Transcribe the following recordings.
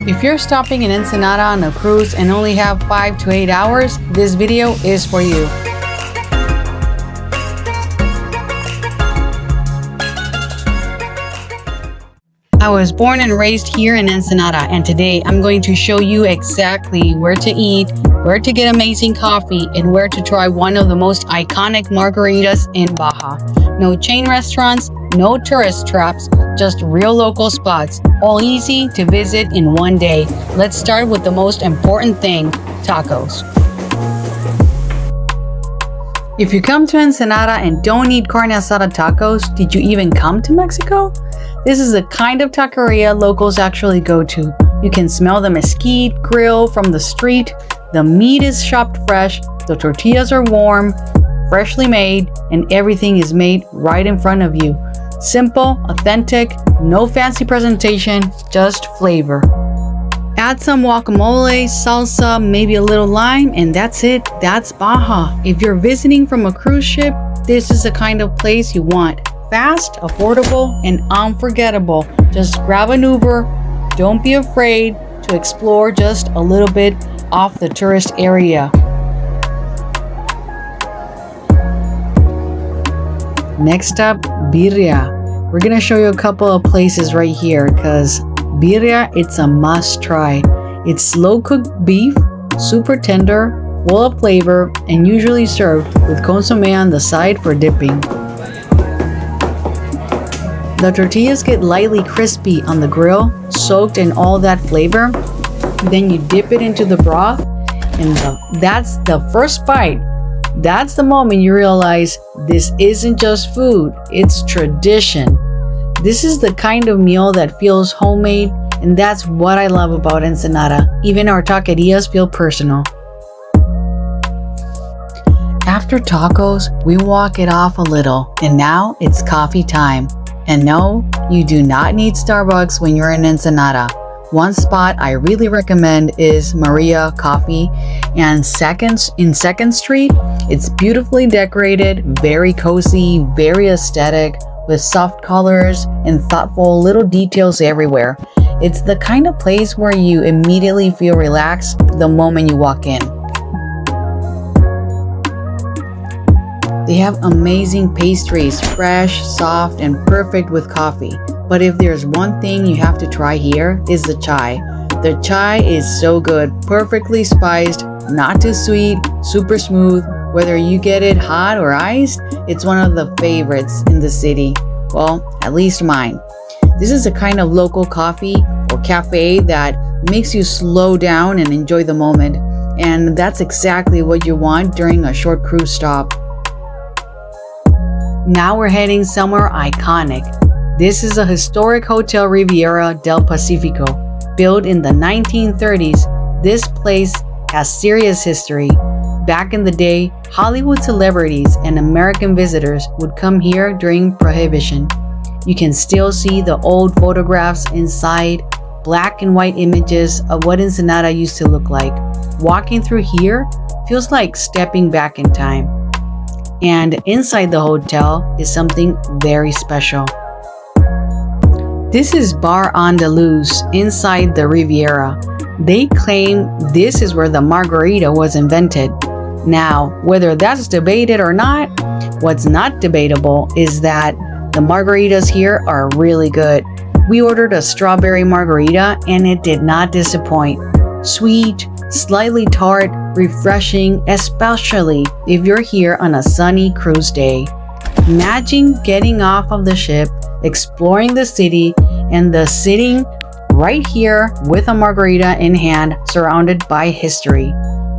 If you're stopping in Ensenada on a cruise and only have 5 to 8 hours, this video is for you. I was born and raised here in Ensenada, and today I'm going to show you exactly where to eat, where to get amazing coffee, and where to try one of the most iconic margaritas in Baja. No chain restaurants, no tourist traps, just real local spots, all easy to visit in one day. Let's start with the most important thing, tacos. If you come to Ensenada and don't eat carne asada tacos, did you even come to Mexico? This is the kind of taqueria locals actually go to. You can smell the mesquite grill from the street, the meat is chopped fresh, the tortillas are warm, freshly made, and everything is made right in front of you. Simple, authentic, no fancy presentation, just flavor. Add some guacamole, salsa, maybe a little lime, and that's it. That's Baja. If you're visiting from a cruise ship, this is the kind of place you want. Fast, affordable, and unforgettable. Just grab an Uber. Don't be afraid to explore just a little bit off the tourist area. Next up, birria. We're gonna show you a couple of places right here because birria, it's a must try. It's slow cooked beef, super tender, full of flavor, and usually served with consomme on the side for dipping. The tortillas get lightly crispy on the grill, soaked in all that flavor. Then you dip it into the broth, and that's the first bite. That's the moment you realize this isn't just food, it's tradition. This is the kind of meal that feels homemade, and that's what I love about Ensenada. Even our taquerias feel personal. After tacos, we walk it off a little, and now it's coffee time. And no, you do not need Starbucks when you're in Ensenada. One spot I really recommend is Maria Coffee and in 2nd Street. It's beautifully decorated, very cozy, very aesthetic, with soft colors and thoughtful little details everywhere. It's the kind of place where you immediately feel relaxed the moment you walk in. They have amazing pastries, fresh, soft, and perfect with coffee. But if there's one thing you have to try here, is the chai. The chai is so good, perfectly spiced, not too sweet, super smooth. Whether you get it hot or iced, it's one of the favorites in the city. Well, at least mine. This is a kind of local coffee or cafe that makes you slow down and enjoy the moment. And that's exactly what you want during a short cruise stop. Now we're heading somewhere iconic. This is a historic hotel, Riviera del Pacifico. Built in the 1930s, this place has serious history. Back in the day, Hollywood celebrities and American visitors would come here during Prohibition. You can still see the old photographs inside, black and white images of what Ensenada used to look like. Walking through here feels like stepping back in time. And inside the hotel is something very special. This is Bar Andaluz inside the Riviera. They claim this is where the margarita was invented. Now, whether that's debated or not, what's not debatable is that the margaritas here are really good. We ordered a strawberry margarita and it did not disappoint. Sweet, slightly tart, refreshing, especially if you're here on a sunny cruise day. Imagine getting off of the ship, exploring the city, and sitting right here with a margarita in hand, surrounded by history.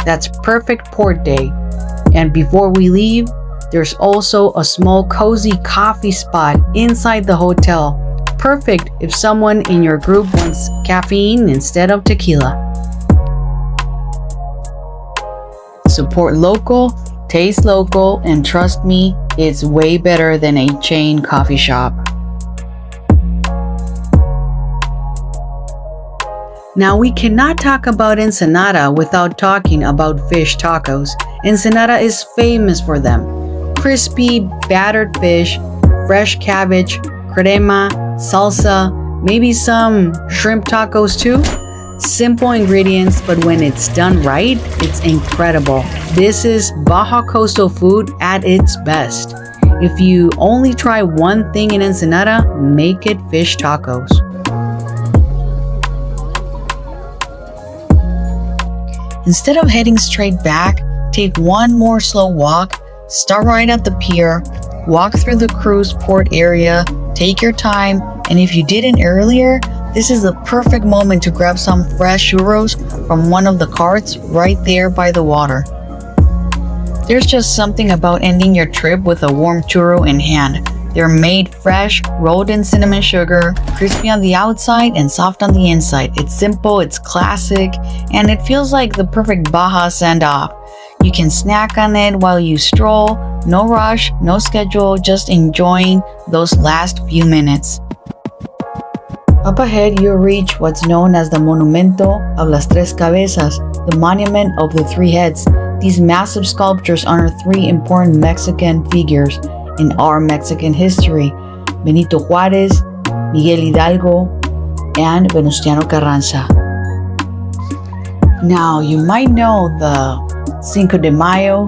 That's perfect port day. And before we leave, there's also a small cozy coffee spot inside the hotel. Perfect if someone in your group wants caffeine instead of tequila. Support local, taste local, and trust me, it's way better than a chain coffee shop. Now we cannot talk about Ensenada without talking about fish tacos. Ensenada is famous for them. Crispy, battered fish, fresh cabbage, crema, salsa, maybe some shrimp tacos too. Simple ingredients, but when it's done right, it's incredible. This is Baja coastal food at its best. If you only try one thing in Ensenada, make it fish tacos. Instead of heading straight back, take one more slow walk. Start right at the pier, walk through the cruise port area, take your time, and if you didn't earlier, this is the perfect moment to grab some fresh churros from one of the carts right there by the water. There's just something about ending your trip with a warm churro in hand. They're made fresh, rolled in cinnamon sugar, crispy on the outside and soft on the inside. It's simple, it's classic, and it feels like the perfect Baja send-off. You can snack on it while you stroll, no rush, no schedule, just enjoying those last few minutes. Up ahead, you'll reach what's known as the Monumento of las Tres Cabezas, the Monument of the Three Heads. These massive sculptures honor three important Mexican figures in our Mexican history: Benito Juárez, Miguel Hidalgo, and Venustiano Carranza. Now, you might know the Cinco de Mayo.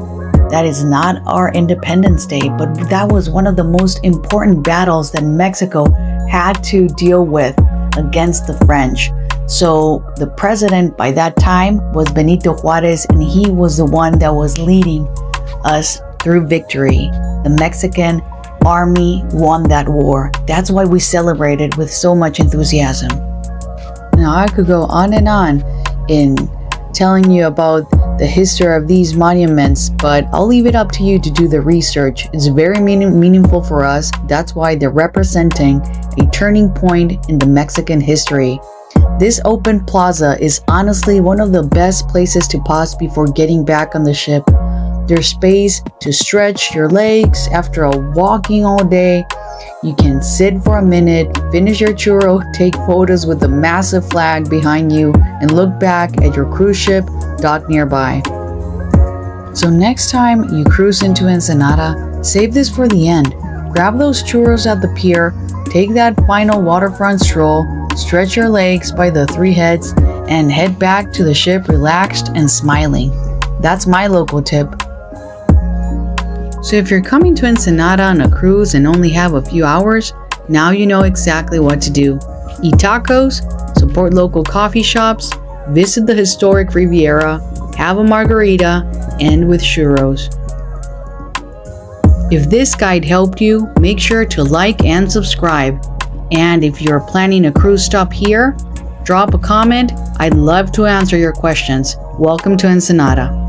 That is not our Independence Day, but that was one of the most important battles that Mexico had to deal with against the French. So the president by that time was Benito Juárez, and he was the one that was leading us through victory. The Mexican army won that war. That's why we celebrated with so much enthusiasm. Now, I could go on and on in telling you about the history of these monuments, but I'll leave it up to you to do the research. It's very meaningful for us. That's why they're representing a turning point in the Mexican history. This open plaza is honestly one of the best places to pause before getting back on the ship. There's space to stretch your legs after walking all day. You can sit for a minute, finish your churro, take photos with the massive flag behind you, and look back at your cruise ship docked nearby. So next time you cruise into Ensenada, save this for the end. Grab those churros at the pier, take that final waterfront stroll, stretch your legs by the Three Heads, and head back to the ship relaxed and smiling. That's my local tip. So if you're coming to Ensenada on a cruise and only have a few hours, now you know exactly what to do. Eat tacos, support local coffee shops, visit the historic Riviera, have a margarita, end with churros. If this guide helped you, make sure to like and subscribe. And if you're planning a cruise stop here, drop a comment. I'd love to answer your questions. Welcome to Ensenada.